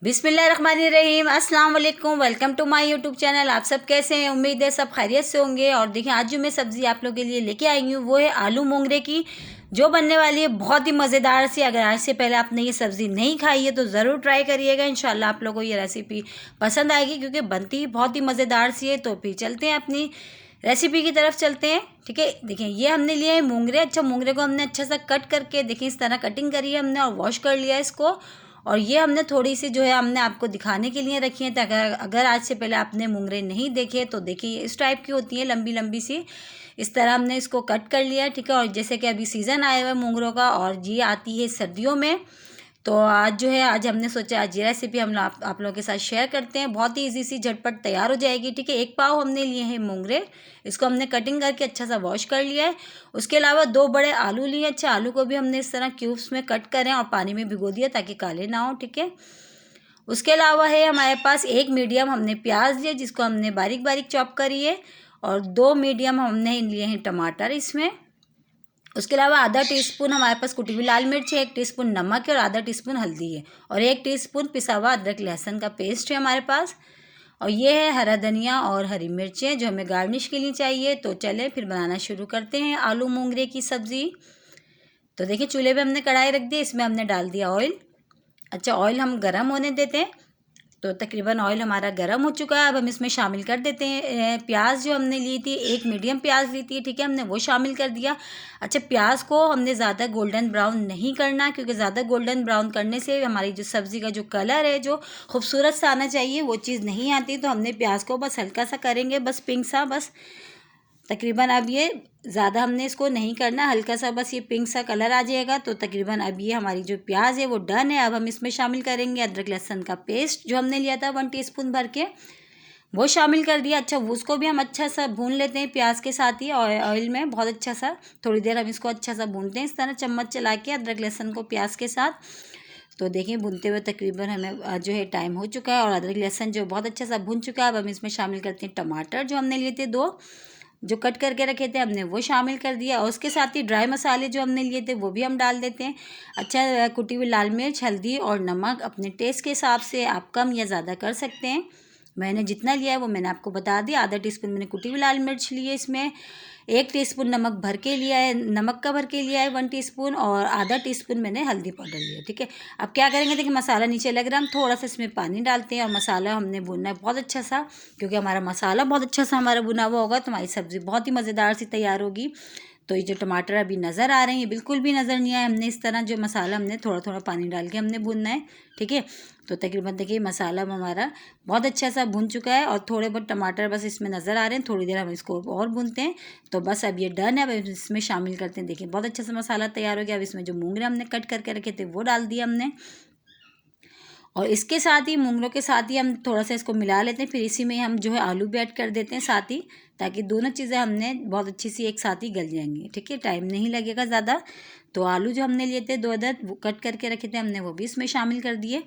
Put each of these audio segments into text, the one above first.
बिस्मिल्लाहिर्रहमानिर्रहीम, अस्सलाम वालेकुम। Welcome to my YouTube channel. आप सब कैसे हैं? उम्मीद है सब खैरियत से होंगे। और देखिए आज जो मैं सब्ज़ी आप लोगों के लिए लेके आई हूँ वो है आलू मोंगरे की, जो बनने वाली है बहुत ही मज़ेदार सी। अगर आज से पहले आपने ये सब्ज़ी नहीं खाई है तो ज़रूर ट्राई करिएगा। इंशाल्लाह आप लोगों को ये रेसिपी पसंद आएगी क्योंकि बनती ही बहुत ही मज़ेदार सी है। तो फिर चलते हैं अपनी रेसिपी की तरफ चलते हैं। ठीक है, देखिए ये हमने लिया है मोंगरे। अच्छा, मोंगरे को हमने अच्छा सा कट करके देखिए इस तरह कटिंग करी है हमने और वॉश कर लिया है इसको। और ये हमने थोड़ी सी जो है हमने आपको दिखाने के लिए रखी है। तो अगर आज से पहले आपने मोंगरे नहीं देखे तो देखिए इस टाइप की होती है, लंबी लंबी सी। इस तरह हमने इसको कट कर लिया है। ठीक है, और जैसे कि अभी सीज़न आया हुआ है मोंगरों का और ये आती है सर्दियों में, तो आज जो है आज हमने सोचा आज ये रेसिपी हम आप लोगों के साथ शेयर करते हैं। बहुत ही इजी सी झटपट तैयार हो जाएगी। ठीक है, 1 पाव हमने लिए हैं मोंगरे, इसको हमने कटिंग करके अच्छा सा वॉश कर लिया है। उसके अलावा 2 बड़े आलू लिए। अच्छा, आलू को भी हमने इस तरह क्यूब्स में कट करें और पानी में भिगो दिया ताकि काले ना हो। ठीक है, उसके अलावा है हमारे पास 1 मीडियम हमने प्याज लिए जिसको हमने बारीक बारीक चॉप करी है। और 2 मीडियम हमने लिए हैं टमाटर इसमें। उसके अलावा आधा टीस्पून हमारे पास कुटी हुई लाल मिर्च है, 1 टीस्पून नमक है और आधा टीस्पून हल्दी है और 1 टीस्पून पिसा हुआ अदरक लहसुन का पेस्ट है हमारे पास। और ये है हरा धनिया और हरी मिर्चें जो हमें गार्निश के लिए चाहिए। तो चलें फिर बनाना शुरू करते हैं आलू मोंगरे की सब्ज़ी। तो देखिए चूल्हे पे हमने कढ़ाई रख दी, इसमें हमने डाल दिया ऑयल। अच्छा, ऑयल हम गर्म होने देते हैं। तो तकरीबन ऑयल हमारा गर्म हो चुका है। अब हम इसमें शामिल कर देते हैं प्याज जो हमने ली थी, 1 मीडियम प्याज ली थी। ठीक है, हमने वो शामिल कर दिया। अच्छा, प्याज को हमने ज़्यादा गोल्डन ब्राउन नहीं करना क्योंकि ज़्यादा गोल्डन ब्राउन करने से हमारी जो सब्ज़ी का जो कलर है जो खूबसूरत सा आना चाहिए वो चीज़ नहीं आती। तो हमने प्याज को बस हल्का सा करेंगे, बस पिंक सा, बस तकरीबन अब ये ज़्यादा हमने इसको नहीं करना, हल्का सा बस ये पिंक सा कलर आ जाएगा। तो तकरीबन अब ये हमारी जो प्याज है वो डन है। अब हम इसमें शामिल करेंगे अदरक लहसुन का पेस्ट जो हमने लिया था 1 टीस्पून भर के, वो शामिल कर दिया। अच्छा, उसको भी हम अच्छा सा भून लेते हैं प्याज के साथ ही ऑयल में, बहुत अच्छा सा थोड़ी देर हम इसको अच्छा सा भूनते हैं इस तरह चम्मच चला के अदरक लहसुन को प्याज के साथ। तो देखिए भूनते हुए तकरीबन हमें जो है टाइम हो चुका है और अदरक लहसुन जो बहुत अच्छा सा भून चुका है। अब हम इसमें शामिल करते हैं टमाटर जो हमने लिए थे 2, जो कट करके रखे थे हमने वो शामिल कर दिया। और उसके साथ ही ड्राई मसाले जो हमने लिए थे वो भी हम डाल देते हैं। अच्छा, कुटी हुई लाल मिर्च, हल्दी और नमक अपने टेस्ट के हिसाब से आप कम या ज़्यादा कर सकते हैं। मैंने जितना लिया है वो मैंने आपको बता दिया। आधा टीस्पून मैंने कुटी हुई लाल मिर्च ली है इसमें, 1 टीस्पून नमक भर के लिया है, नमक का भर के लिया है 1 टीस्पून, और आधा टीस्पून मैंने हल्दी पाउडर लिया है। ठीक है, अब क्या करेंगे, देखिए मसाला नीचे लग रहा है, हम थोड़ा सा इसमें पानी डालते हैं और मसाला हमने भूनना है बहुत अच्छा सा, क्योंकि हमारा मसाला बहुत अच्छा सा हमारा भुना हुआ होगा तो हमारी सब्ज़ी बहुत ही मज़ेदार सी तैयार होगी। तो ये जो टमाटर अभी नज़र आ रहे हैं ये बिल्कुल भी नज़र नहीं आए, हमने इस तरह जो मसाला हमने थोड़ा थोड़ा पानी डाल के हमने भूनना है। ठीक है, तो तकरीबन देखिए मसाला हमारा बहुत अच्छा सा भून चुका है और थोड़े बहुत टमाटर बस इसमें नज़र आ रहे हैं। थोड़ी देर हम इसको और भूनते हैं। तो बस अब ये डन है। अब इसमें शामिल करते हैं, देखिए बहुत अच्छा सा मसाला तैयार हो गया। अब इसमें जो मोंगरे हमने कट करके रखे थे वो डाल दिया हमने, और इसके साथ ही मोंगरों के साथ ही हम थोड़ा सा इसको मिला लेते हैं। फिर इसी में हम जो है आलू भी ऐड कर देते हैं साथ ही, ताकि दोनों चीज़ें हमने बहुत अच्छी सी एक साथ ही गल जाएंगी। ठीक है, टाइम नहीं लगेगा ज़्यादा। तो आलू जो हमने लिए थे 2 अदद वो कट करके रखे थे हमने, वो भी इसमें शामिल कर दिए।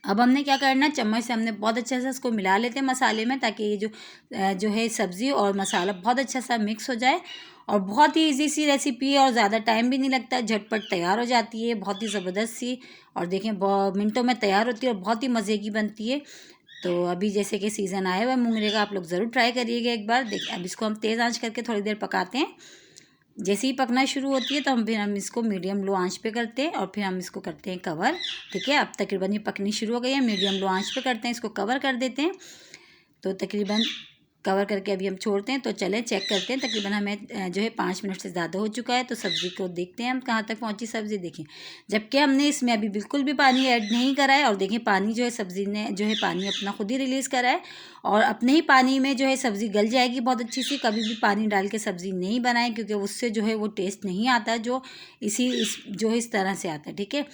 अब हमने क्या करना है, चम्मच से हमने बहुत अच्छे से इसको मिला लेते हैं मसाले में, ताकि ये जो है सब्ज़ी और मसाला बहुत अच्छा सा मिक्स हो जाए। और बहुत ही इजी सी रेसिपी है और ज़्यादा टाइम भी नहीं लगता, झटपट तैयार हो जाती है, बहुत ही ज़बरदस्त सी। और देखें मिनटों में तैयार होती है और बहुत ही मज़े की बनती है। तो अभी जैसे कि सीज़न आया हुआ है मोंगरे का, आप लोग ज़रूर ट्राई करिएगा एक बार। देखिए अब इसको हम तेज़ आंच करके थोड़ी देर पकाते हैं। जैसे ही पकना शुरू होती है तो हम इसको मीडियम लो आंच पे करते हैं और फिर हम इसको करते हैं कवर। ठीक है, अब तकरीबन ये पकनी शुरू हो गई है, मीडियम लो आंच पे करते हैं, इसको कवर कर देते हैं। तो तकरीबन कवर करके अभी हम छोड़ते हैं। तो चलें चेक करते हैं, तकरीबन हमें जो है 5 मिनट से ज़्यादा हो चुका है। तो सब्ज़ी को देखते हैं हम कहाँ तक पहुँची सब्ज़ी। देखें, जबकि हमने इसमें अभी बिल्कुल भी पानी ऐड नहीं करा है, और देखें पानी जो है सब्ज़ी ने जो है पानी अपना खुद ही रिलीज़ करा है और अपने ही पानी में जो है सब्ज़ी गल जाएगी बहुत अच्छी सी। कभी भी पानी डाल के सब्ज़ी नहीं बनाएं क्योंकि उससे जो है वो टेस्ट नहीं आता जो जो है इस तरह से आता है। ठीक है,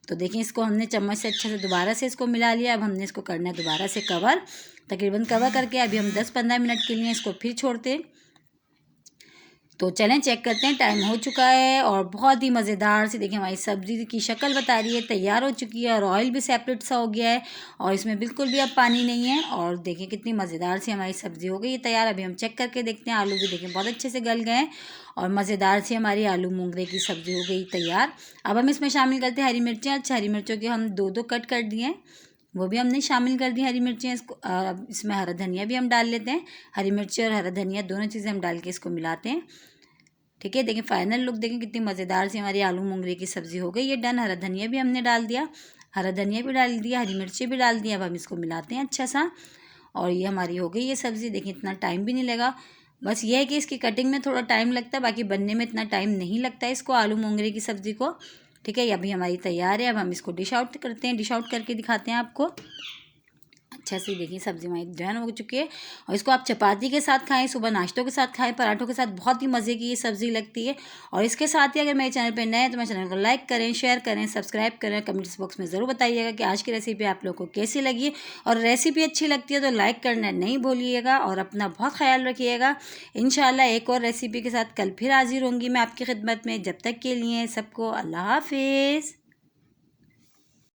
तो देखिए इसको हमने चम्मच से अच्छा से दोबारा से इसको मिला लिया। अब हमने इसको करना है दोबारा से कवर। तकरीबन कवर करके अभी हम 10-15 मिनट के लिए इसको फिर छोड़ते हैं। तो चलें चेक करते हैं, टाइम हो चुका है और बहुत ही मज़ेदार सी देखिए हमारी सब्ज़ी की शक्ल बता रही है, तैयार हो चुकी है और ऑयल भी सेपरेट सा हो गया है और इसमें बिल्कुल भी अब पानी नहीं है। और देखिए कितनी मज़ेदार सी हमारी सब्ज़ी हो गई है तैयार। अभी हम चेक करके देखते हैं, आलू भी देखिए बहुत अच्छे से गल गए हैं और मज़ेदार सी हमारी आलू मोंगरे की सब्ज़ी हो गई तैयार। अब हम इसमें शामिल करते हैं हरी मिर्चें। अच्छा, हरी मिर्चों के हम 2-2 कट कर दिए हैं, वो भी हमने शामिल कर दी हरी मिर्चें इसको। अब इसमें हरा धनिया भी हम डाल लेते हैं, हरी मिर्ची और हरा धनिया दोनों चीज़ें हम डाल के इसको मिलाते हैं। ठीक है, देखिए फाइनल लुक देखें कितनी मज़ेदार सी हमारी आलू मोंगरे की सब्ज़ी हो गई ये डन। हरा धनिया भी हमने डाल दिया, हरा धनिया भी डाल दिया, हरी मिर्ची भी डाल दिया। अब हम इसको मिलाते हैं अच्छा सा और ये हमारी हो गई ये सब्ज़ी। देखिए इतना टाइम भी नहीं लगा, बस ये है कि इसकी कटिंग में थोड़ा टाइम लगता है, बाकी बनने में इतना टाइम नहीं लगता है इसको, आलू मोंगरे की सब्ज़ी को। ठीक है, ये अभी हमारी तैयार है। अब हम इसको डिश आउट करते हैं, डिश आउट करके दिखाते हैं आपको। अच्छा से देखिए सब्ज़ी हमारी डन हो चुकी है और इसको आप चपाती के साथ खाएं, सुबह नाश्तों के साथ खाएं, पराठों के साथ बहुत ही मज़े की ये सब्ज़ी लगती है। और इसके साथ ही अगर मेरे चैनल पे नए हैं तो मेरे चैनल को लाइक करें, शेयर करें, सब्सक्राइब करें। कमेंट्स बॉक्स में ज़रूर बताइएगा कि आज की रेसिपी आप लोग को कैसी लगी, और रेसिपी अच्छी लगती है तो लाइक करना नहीं भूलिएगा और अपना बहुत ख्याल रखिएगा। इंशाल्लाह एक और रेसिपी के साथ कल फिर हाजिर होंगी मैं आपकी खिदमत में। जब तक के लिए सबको अल्लाह हाफिज़।